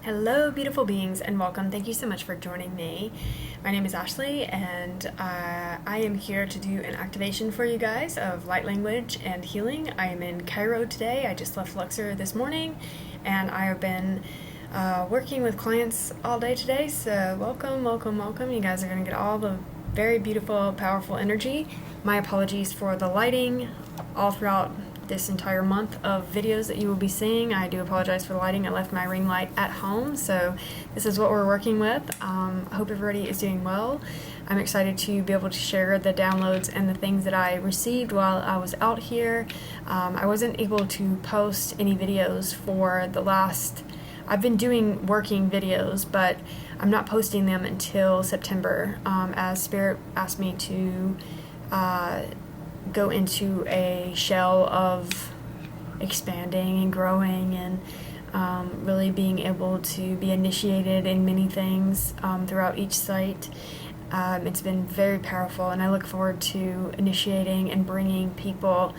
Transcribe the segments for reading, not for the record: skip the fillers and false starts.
Hello, beautiful beings, and welcome. Thank you so much for joining me. My name is Ashley, and I am here to do an activation for you guys of light language and healing. I am in Cairo today. I just left Luxor this morning, and I have been working with clients all day today. So welcome, welcome, welcome. You guys are going to get all the very beautiful, powerful energy. My apologies for the lighting all throughout this entire month of videos that you will be seeing. I do apologize for the lighting. I left my ring light at home, so this is what we're working with. I hope everybody is doing well. I'm excited to be able to share the downloads and the things that I received while I was out here. I wasn't able to post any videos for the last... I've been doing working videos, but I'm not posting them until September, as Spirit asked me to go into a shell of expanding and growing and really being able to be initiated in many things throughout each site. It's been very powerful, and I look forward to initiating and bringing people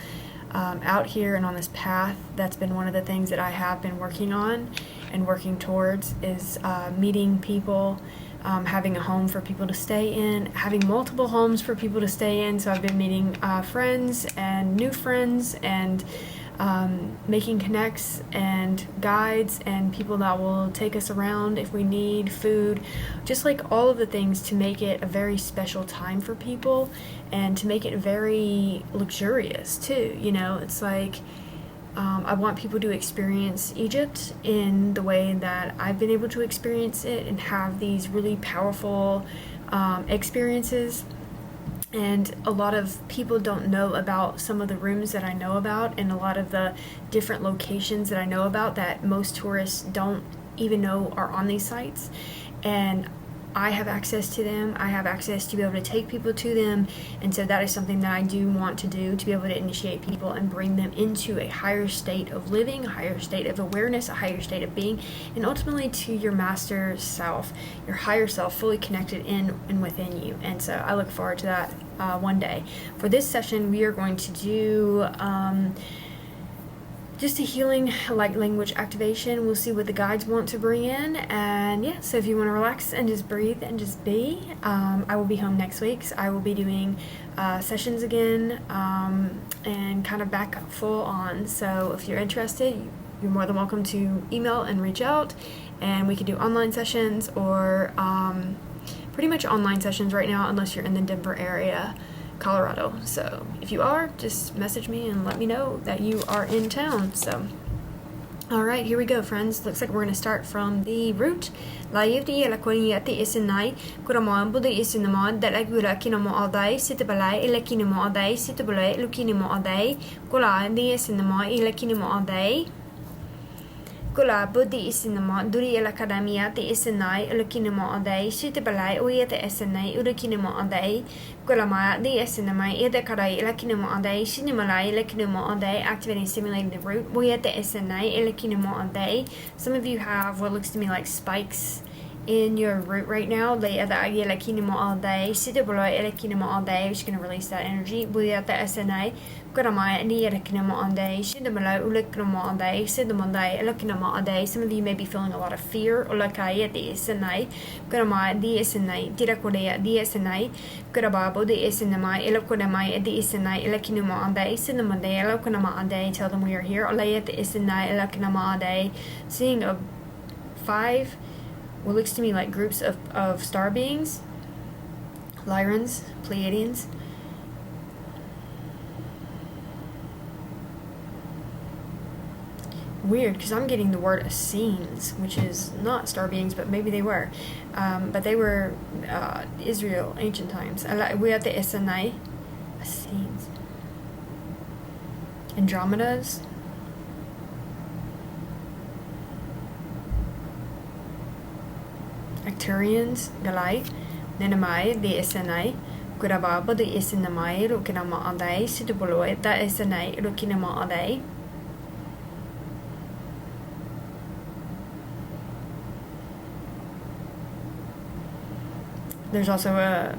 out here and on this path. That's been one of the things that I have been working on and working towards, is meeting people, having a home for people to stay in, having multiple homes for people to stay in. So I've been meeting friends and new friends, and making connects and guides and people that will take us around if we need food, just like all of the things to make it a very special time for people and to make it very luxurious too. You know, it's like I want people to experience Egypt in the way that I've been able to experience it and have these really powerful experiences. And a lot of people don't know about some of the rooms that I know about, and a lot of the different locations that I know about that most tourists don't even know are on these sites. And I have access to them. I have access to be able to take people to them. And so that is something that I do want to do, to be able to initiate people and bring them into a higher state of living, a higher state of awareness, a higher state of being, and ultimately to your master self, your higher self, fully connected in and within you. And so I look forward to that one day. For this session, we are going to do just a healing light language activation. We'll see what the guides want to bring in, and yeah, so if you want to relax and just breathe and just be, I will be home next week, so I will be doing sessions again, and kind of back full on. So if you're interested, you're more than welcome to email and reach out, and we could do online sessions, or pretty much online sessions right now, unless you're in the Denver area, Colorado. So if you are, just message me and let me know that you are in town. So alright, here we go, friends. Looks like we're going to start from the root. La yifti la kwaliyati isinai kurama budi isinama dalagula kinamo adai sitabalai ilakinamo adai sitabalai lukinamo adai kula di isinama ilakinamo adai Kula budi isinama duri el academia te isinai ulukinamo adai sitabalai uyete isinai ulukinamo adai Kulama the isinama ida karai ilakinamo adai sinimalai ilakinamo adai activating stimulating the root uyete isinai ilakinamo adai. Some of you have what looks to me like spikes in your root right now. They are the all day. Sitabalai ilakinamo all day. We're just gonna release that energy. Uyete isinai Kuramai the ilakinamo all day. Sitabalai ulakinamo all day. Sitamandai ilakinamo all day. Some of you may be feeling a lot of fear. Ulakaya the isinai Kuramai the isinai Tirakodea the isinai Kurababo the isinamai ilakodamai the isinai ilakinamo all day. Sitamandai ilakinamo all day. Tell them we are here. Olaya the isinai ilakinamo all day. Seeing a 5 what looks to me like groups of star beings, Lyrans, Pleiadians. Weird, because I'm getting the word Essenes, which is not star beings, but maybe they were. But they were Israel, ancient times. We have the Essenai, Essenes. Andromedas. Arcturians, Galai, Nenamai, the Essenai, Kurababa, the Essenamai, Rukinama Adai, Situboloid, the Essenai, Rukinama Adai. There's also a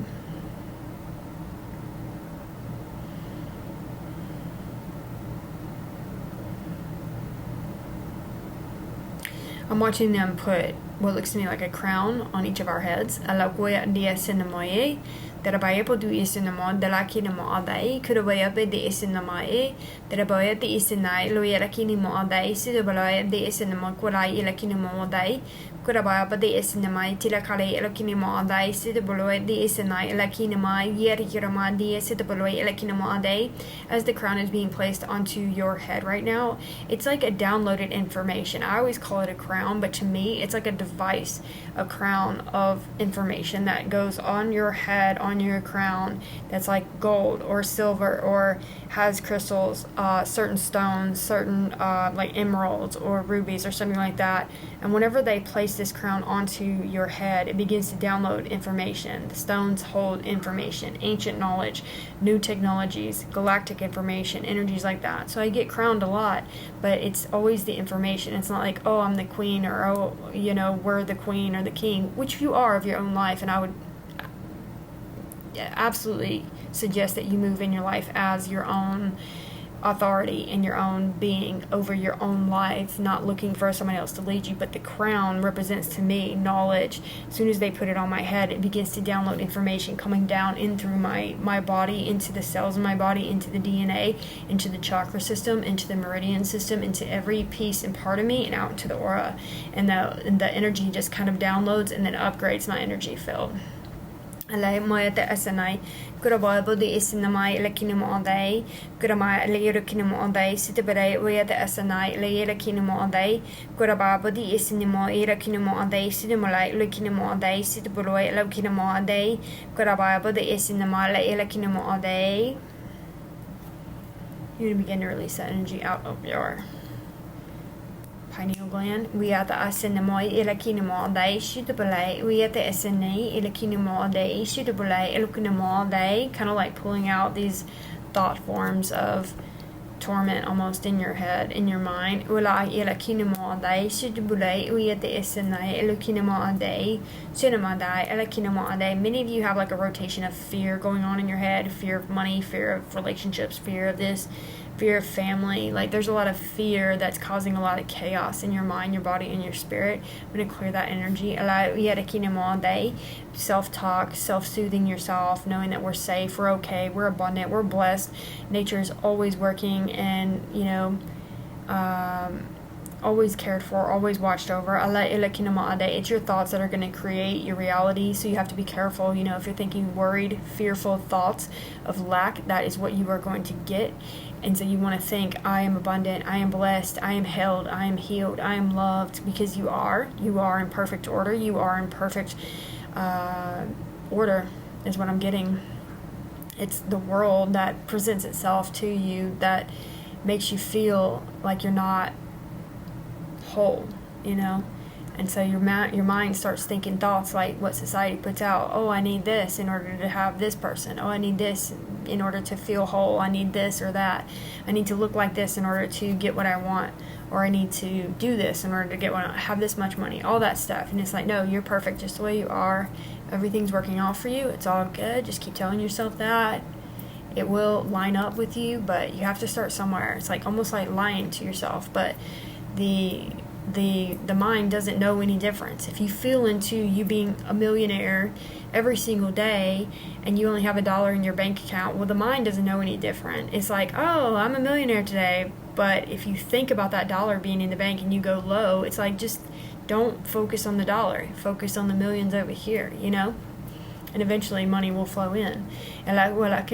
I'm watching them put what looks to me like a crown on each of our heads. Alakoya dia sinamaye. Terabayapo du isinamo, Delakinamo adai, Kudabayabe de isinamae, Terabaya de isinai, Loyerakinimo adai, Sidabalaya de isinamo, Kurai elakinimo adai, Kudabaya de isinamai, Tilakale elakinimo adai, Sidabaloy de isinai, Elakinamai, Yerikirama de Sidabaloy elakinimo adai. As the crown is being placed onto your head right now, it's like a downloaded information. I always call it a crown, but to me, it's like a device, a crown of information that goes on your head, on your crown, that's like gold or silver or has crystals, certain stones, certain like emeralds or rubies or something like that. And whenever they place this crown onto your head, it begins to download information. The stones hold information, ancient knowledge, new technologies, galactic information, energies like that. So I get crowned a lot, but it's always the information. It's not like, oh, I'm the queen, or oh, you know, we're the queen or the king, which you are of your own life. And I would absolutely suggest that you move in your life as your own authority and your own being over your own life, not looking for someone else to lead you. But the crown represents to me knowledge. As soon as they put it on my head, it begins to download information coming down in through my body, into the cells of my body, into the DNA, into the chakra system, into the meridian system, into every piece and part of me, and out into the aura. And the energy just kind of downloads and then upgrades my energy field. Alay moya te asanai kuraba bodi isinamai lakinimo ondai kurama layero kinimo ondai sitibare moya te asanai layera kinimo ondai kuraba bodi isinimo era kinimo ondai sidimolai lakinimo ondai sitiburoi lakinimo ondai kuraba bodi isinama layera kinimo ondai. You're going to begin to release that energy out of your pineal gland. We are the asinamoi ilakinimo day shootabulay. We are the asini ilakinimo day shootabulay ilakinimo day. Kind of like pulling out these thought forms of torment almost in your head, in your mind. Ula ilakinimo day shootabulay. We are the asini ilakinimo day cinema day ilakinimo day. Many of you have like a rotation of fear going on in your head: fear of money, fear of relationships, fear of this, fear of family. Like there's a lot of fear that's causing a lot of chaos in your mind, your body, and your spirit. I'm going to clear that energy. Allow all day. Self-talk, self-soothing yourself, knowing that we're safe, we're okay, we're abundant, we're blessed. Nature is always working and, you know, always cared for, always watched over. It's your thoughts that are going to create your reality, so you have to be careful. You know, if you're thinking worried, fearful thoughts of lack, that is what you are going to get. And so you want to think, I am abundant, I am blessed, I am held, I am healed, I am loved, because you are in perfect order. You are in perfect order is what I'm getting. It's the world that presents itself to you that makes you feel like you're not whole, you know. And so your mind starts thinking thoughts like what society puts out. Oh, I need this in order to have this person. Oh, I need this in order to feel whole. I need this or that. I need to look like this in order to get what I want. Or I need to do this in order to get what I have, this much money. All that stuff. And it's like, no, you're perfect just the way you are. Everything's working out for you. It's all good. Just keep telling yourself that. It will line up with you, but you have to start somewhere. It's like almost like lying to yourself. But the mind doesn't know any difference. If you feel into you being a millionaire every single day and you only have $1 in your bank account, well, the mind doesn't know any different. It's like, oh, I'm a millionaire today. But if you think about that dollar being in the bank and you go low, it's like, just don't focus on the dollar. Focus on the millions over here, you know? And eventually money will flow in. Clearing out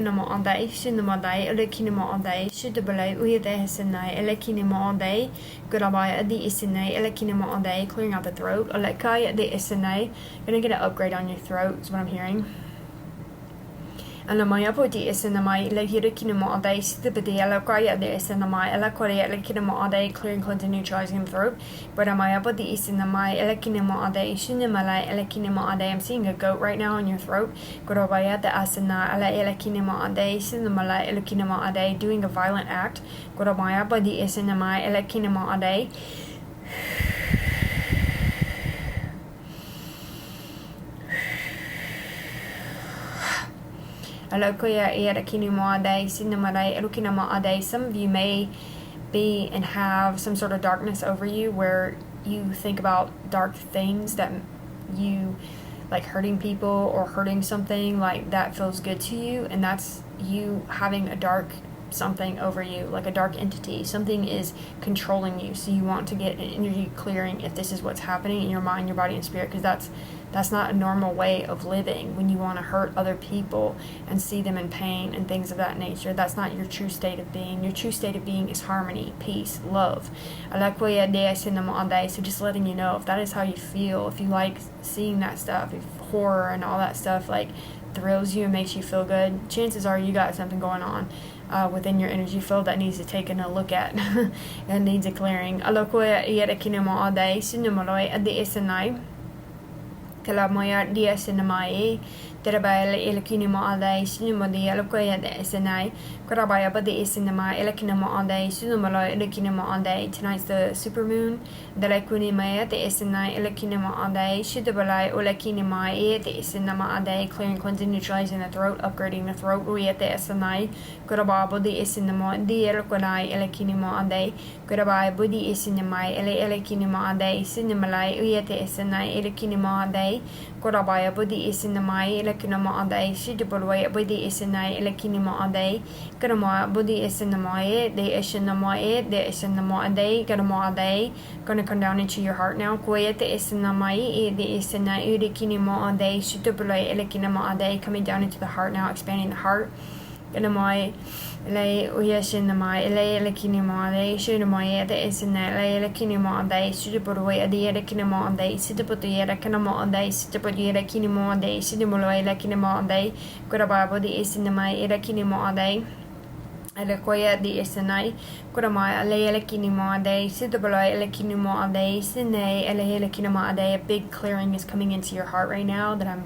the throat. Gonna get an upgrade on your throat is what I'm hearing. And the Maya Poti is in the my Lahikinamo all day, Stipity, Alaquia, there is in the my Alaquia, Lakinamo all day, clearing, cleansing, neutralizing the throat. But a Maya Poti is in the my Lakinamo all day, Shinimala, Lakinamo all day. I'm seeing a goat right now in your throat. Gorobaya, the Asana, Lakinamo all day, Sinamala, Lakinamo all day, doing a violent act. Gorobaya Poti is in the my Lakinamo all day. Some of you may be and have some sort of darkness over you where you think about dark things that you like, hurting people or hurting something, like that feels good to you, and that's you having a dark something over you, like a dark entity. Something is controlling you, so you want to get an energy clearing if this is what's happening in your mind, your body, and spirit, because that's not a normal way of living. When you want to hurt other people and see them in pain and things of that nature, that's not your true state of being. Your true state of being is harmony, peace, love. So just letting you know, if that is how you feel, if you like seeing that stuff, if horror and all that stuff like thrills you and makes you feel good, chances are you got something going on within your energy field that needs to taken a look at and needs a clearing. Kalamoya dia sinamai terabaya elekinimo adai sinimo dia lokoya de senai korabaya badi sinama elekinimo adai sinumalo elekinimo adai. Tonight's the supermoon the lekunimaya de senai elekinimo adai shidabalai olekinimai de sinama adai, clearing, cleansing, neutralizing the throat, upgrading the throat. We at the senai korabaya badi sinamo dia lokonai elekinimo adai korabaya badi sinamai elekinimo adai sinimalai we at the senai elekinimo adai korabaya budi isinamai elekinamo adai shidibulway budi isinai elekinimo adai karama budi isinamai de isinamai de isinamo adai karamo adai. Gonna come down into your heart now. Koyete isinamai de isinai elekinimo adai shidibulway elekinamo adai, coming down into the heart now, expanding the heart. Kanamai lay uyashinamai lay elekinimo adai shidamai de isinai lay elekinimo adai shidibulway adi elekinimo adai sidibutu elekinamo adai sidibutu elekinimo adai sidimulway elekinimo adai korababo de isinamai elekinimo adai elekoya de isinai koramai lay elekinimo adai sidibulway elekinimo adai sinai elekinimo adai. A big clearing is coming into your heart right now that I'm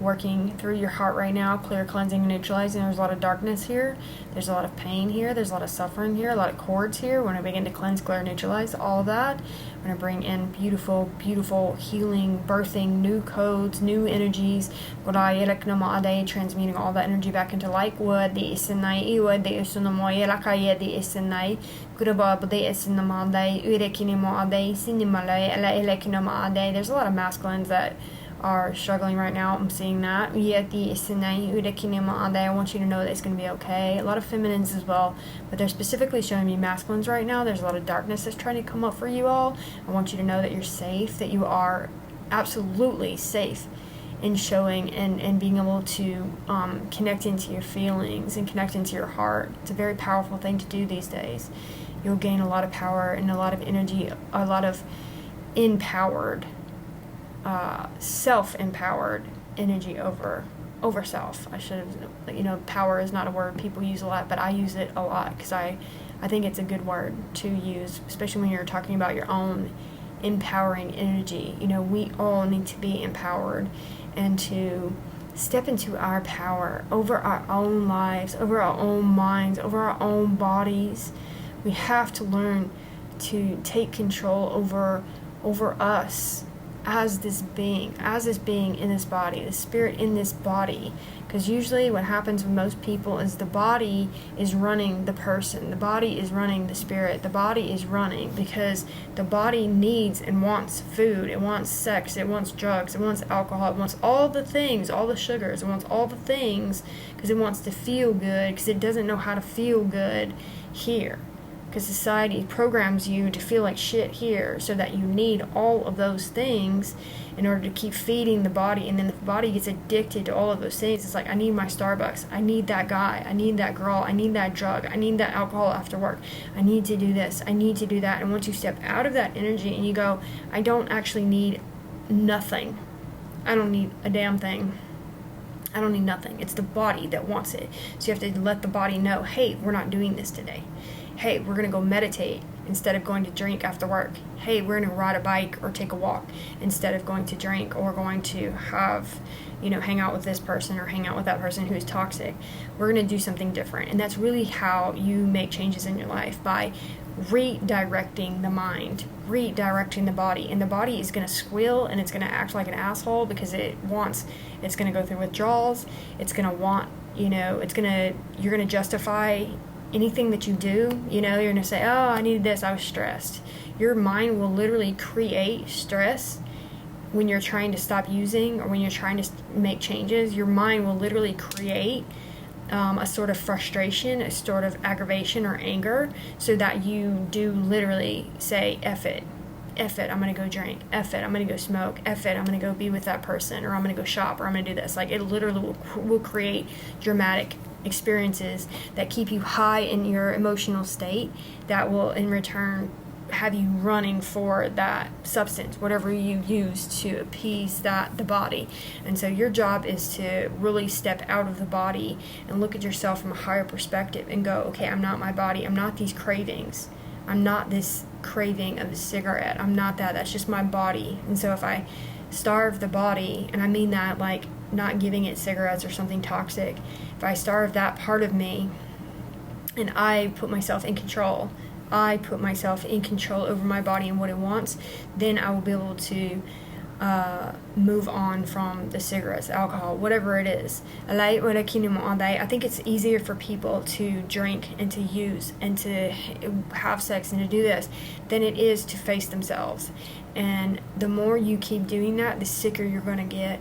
working through your heart right now, clear, cleansing, and neutralizing. There's a lot of darkness here, there's a lot of pain here, there's a lot of suffering here, a lot of cords here. We're going to begin to cleanse, clear, neutralize all of that. We're going to bring in beautiful, beautiful healing, birthing, new codes, new energies, transmuting all that energy back into light. There's a lot of masculines that are struggling right now. I'm seeing that. I want you to know that it's going to be okay. A lot of feminines as well, but they're specifically showing me masculines right now. There's a lot of darkness that's trying to come up for you all. I want you to know that you're safe, that you are absolutely safe in showing and being able to connect into your feelings and connect into your heart. It's a very powerful thing to do these days. You'll gain a lot of power and a lot of energy, a lot of empowered self-empowered energy over self. I should have, power is not a word people use a lot, but I use it a lot because I think it's a good word to use, especially when you're talking about your own empowering energy. We all need to be empowered and to step into our power over our own lives, over our own minds, over our own bodies. We have to learn to take control over us as this being in this body, the spirit in this body. Because usually what happens with most people is the body is running the person, the body is running the spirit, the body is running because the body needs and wants food, it wants sex, it wants drugs, it wants alcohol, it wants all the things, all the sugars, it wants all the things because it wants to feel good, because it doesn't know how to feel good here. Because society programs you to feel like shit here, so that you need all of those things in order to keep feeding the body. And then the body gets addicted to all of those things. It's like, I need my Starbucks, I need that guy, I need that girl, I need that drug, I need that alcohol after work, I need to do this, I need to do that. And once you step out of that energy and you go, I don't actually need nothing, I don't need a damn thing, I don't need nothing, it's the body that wants it. So you have to let the body know, hey, we're not doing this today. Hey, we're going to go meditate instead of going to drink after work. Hey, we're going to ride a bike or take a walk instead of going to drink, or going to have, hang out with this person or hang out with that person who's toxic. We're going to do something different. And that's really how you make changes in your life, by redirecting the mind, redirecting the body. And the body is going to squeal and it's going to act like an asshole because it's going to go through withdrawals. It's going to want, you're going to justify anything that you do, you're going to say, oh, I needed this, I was stressed. Your mind will literally create stress when you're trying to stop using, or when you're trying to make changes. Your mind will literally create a sort of frustration, a sort of aggravation or anger, so that you do literally say, F it, I'm going to go drink, F it, I'm going to go smoke, F it, I'm going to go be with that person, or I'm going to go shop, or I'm going to do this. Like, it literally will create dramatic experiences that keep you high in your emotional state, that will in return have you running for that substance, whatever you use to appease the body. And so your job is to really step out of the body and look at yourself from a higher perspective and go, okay, I'm not my body, I'm not these cravings, I'm not this craving of a cigarette, I'm not that, that's just my body. And so if I starve the body, and I mean that like not giving it cigarettes or something toxic, if I starve that part of me and I put myself in control over my body and what it wants, then I will be able to move on from the cigarettes, alcohol, whatever it is. I think it's easier for people to drink and to use and to have sex and to do this than it is to face themselves. And the more you keep doing that, the sicker you're going to get.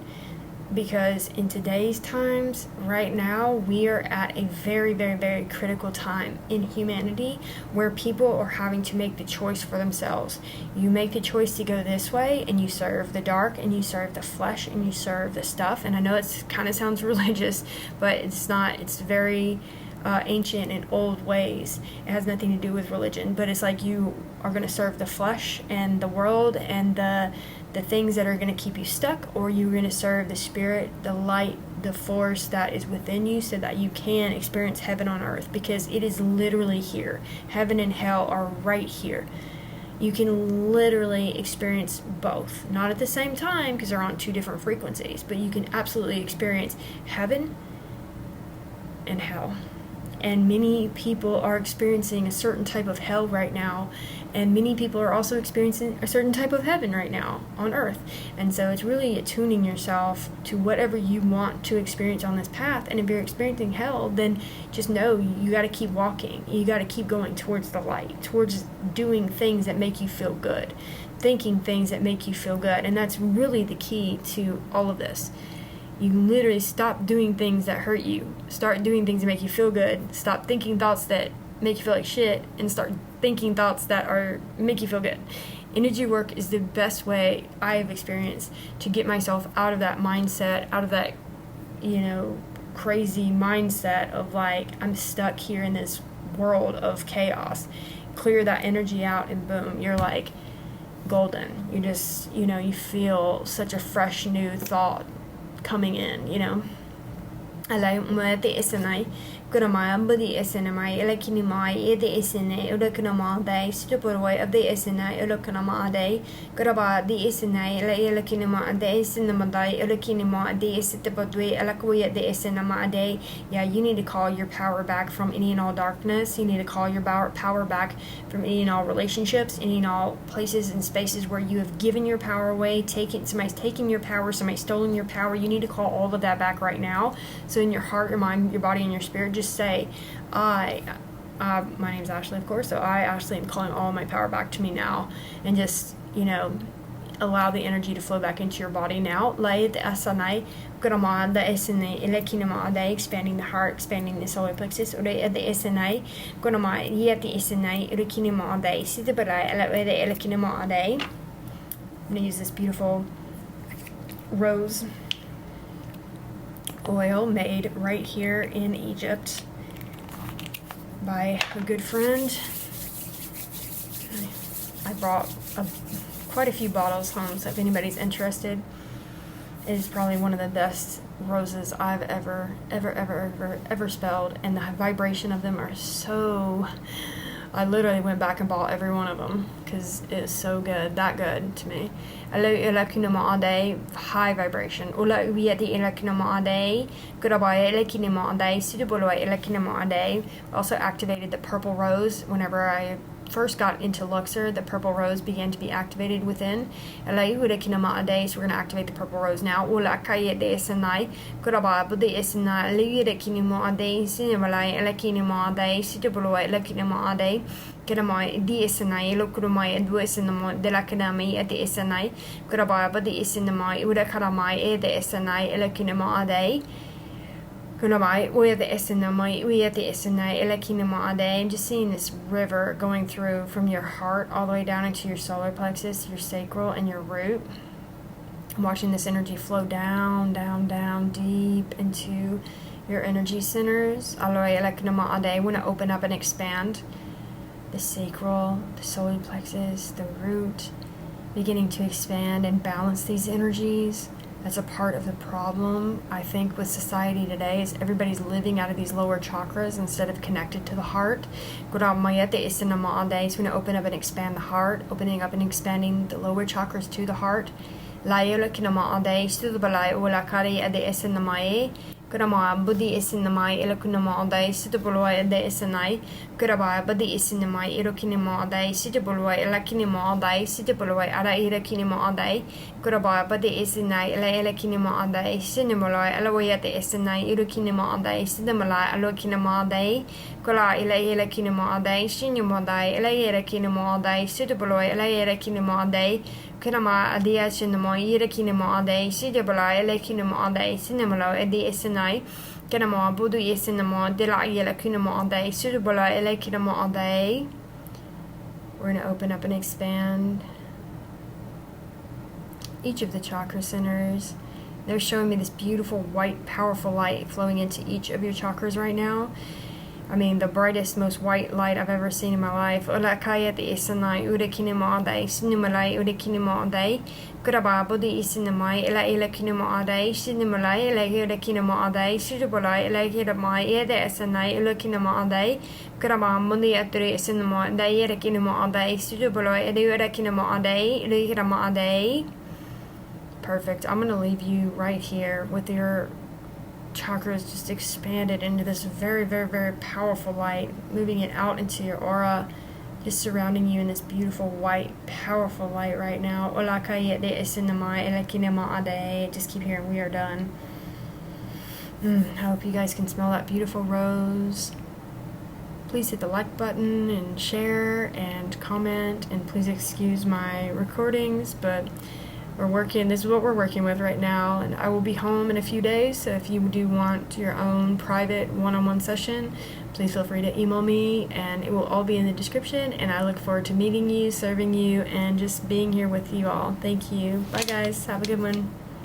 Because in today's times, right now, we are at a very, very, very critical time in humanity where people are having to make the choice for themselves. You make the choice to go this way, and you serve the dark, and you serve the flesh, and you serve the stuff. And I know it kind of sounds religious, but it's not. It's very ancient and old ways. It has nothing to do with religion, but it's like you are going to serve the flesh and the world and the things that are going to keep you stuck, or you're going to serve the spirit, the light, the force that is within you, so that you can experience heaven on earth, because it is literally here. Heaven and hell are right here. You can literally experience both, not at the same time because they're on two different frequencies, but you can absolutely experience heaven and hell. And many people are experiencing a certain type of hell right now, and many people are also experiencing a certain type of heaven right now on earth. And so it's really attuning yourself to whatever you want to experience on this path. And if you're experiencing hell, then just know you got to keep walking. You got to keep going towards the light, towards doing things that make you feel good, thinking things that make you feel good. And that's really the key to all of this. You literally stop doing things that hurt you. Start doing things that make you feel good. Stop thinking thoughts that make you feel like shit, and start thinking thoughts that make you feel good. Energy work is the best way I have experienced to get myself out of that mindset, out of that, crazy mindset of like, I'm stuck here in this world of chaos. Clear that energy out, and boom, you're like golden. You just, you feel such a fresh new thought coming in, Alay umati esenai kuramaya badi esenamai elekinimai ede esene ulekinama dai stupurway of the esenai ulekinama dai kuraba the esenai elekinima de esenama dai ulekinima de esitipodwe elakwe de esenama dai. Yeah, you need to call your power back from any and all darkness. You need to call your power back from any and all relationships, any and all places and spaces where you have given your power away, somebody's taken your power, somebody's stolen your power. You need to call all of that back right now. So in your heart, your mind, your body, and your spirit, just say, my name is Ashley, of course, so I, Ashley, am calling all my power back to me now, and just, allow the energy to flow back into your body now. Expanding the heart, expanding the solar plexus. I'm going to use this beautiful rose oil made right here in Egypt by a good friend. I brought quite a few bottles home, so if anybody's interested, it is probably one of the best roses I've ever smelled, and the vibration of them are so... I literally went back and bought every one of them because it is so good, that good to me. High vibration. Also activated the purple rose whenever I first got into Luxor, the purple rose began to be activated within. So we're going to activate the purple rose now. Kedamai di isanai lokurumai edu isinamoi de la kedami at the isanai kurabaya but the isinamai uda karamai e the isanai elakinama ade Kunabai, we at the isinamai, we at the isanai elakinama ade. And just seeing this river going through from your heart all the way down into your solar plexus, your sacral, and your root. Watching this energy flow down, down, down, deep into your energy centers. Aloe elakinama ade. Want to open up and expand the sacral, the solar plexus, the root, beginning to expand and balance these energies. That's a part of the problem, I think, with society today, is everybody's living out of these lower chakras instead of connected to the heart. So we're going to open up and expand the heart, opening up and expanding the lower chakras to the heart. Kurama Buddhi is in the Mai Elokunama Day, Sitapulwa de Isanai, Kuraba Buddhi is in the Mai Elokinima Day, Sitapulwa Elakinima Day, Sitapulwa Ada Irakinima Day, Kuraba Buddhi is in Nai Elakinima Day, Cinemala Elawaya de Isanai, Irokinima Day, Sidamala Alokinima Day, Kula Elakinima Day, Shinima Day, Elakinima Day, Sitapulwa Elakinima Day, Kurama Adia Cinema, Irakinima Day, Sidabala Elakinima Day, Cinemalo Edi Isanai, Kanama Budu Yesinama, Dila Yelakinama Day, Sudabala Elakinama Day. We're going to open up and expand each of the chakra centers. They're showing me this beautiful white, powerful light flowing into each of your chakras right now. I mean, the brightest, most white light I've ever seen in my life. Ola kaya te isanai urekinema adai, sinimalai urekinema adai, kuraba bodi isinamai, ela kinema adai, sinimalai, ela urekinema adai, sudubalai, ela hiramai, ede isanai, urekinema adai, kuraba mundi aturi isinama, adai, urekinema adai, sudubalai, ede urekinema adai, urehirama adai. Perfect. I'm going to leave you right here with your chakras just expanded into this very, very, very powerful light, moving it out into your aura, just surrounding you in this beautiful white, powerful light right now. Just keep hearing we are done. I hope you guys can smell that beautiful rose. Please hit the like button and share and comment, and please excuse my recordings, but this is what we're working with right now, and I will be home in a few days, so if you do want your own private one-on-one session, please feel free to email me, and it will all be in the description, and I look forward to meeting you, serving you, and just being here with you all. Thank you. Bye guys. Have a good one.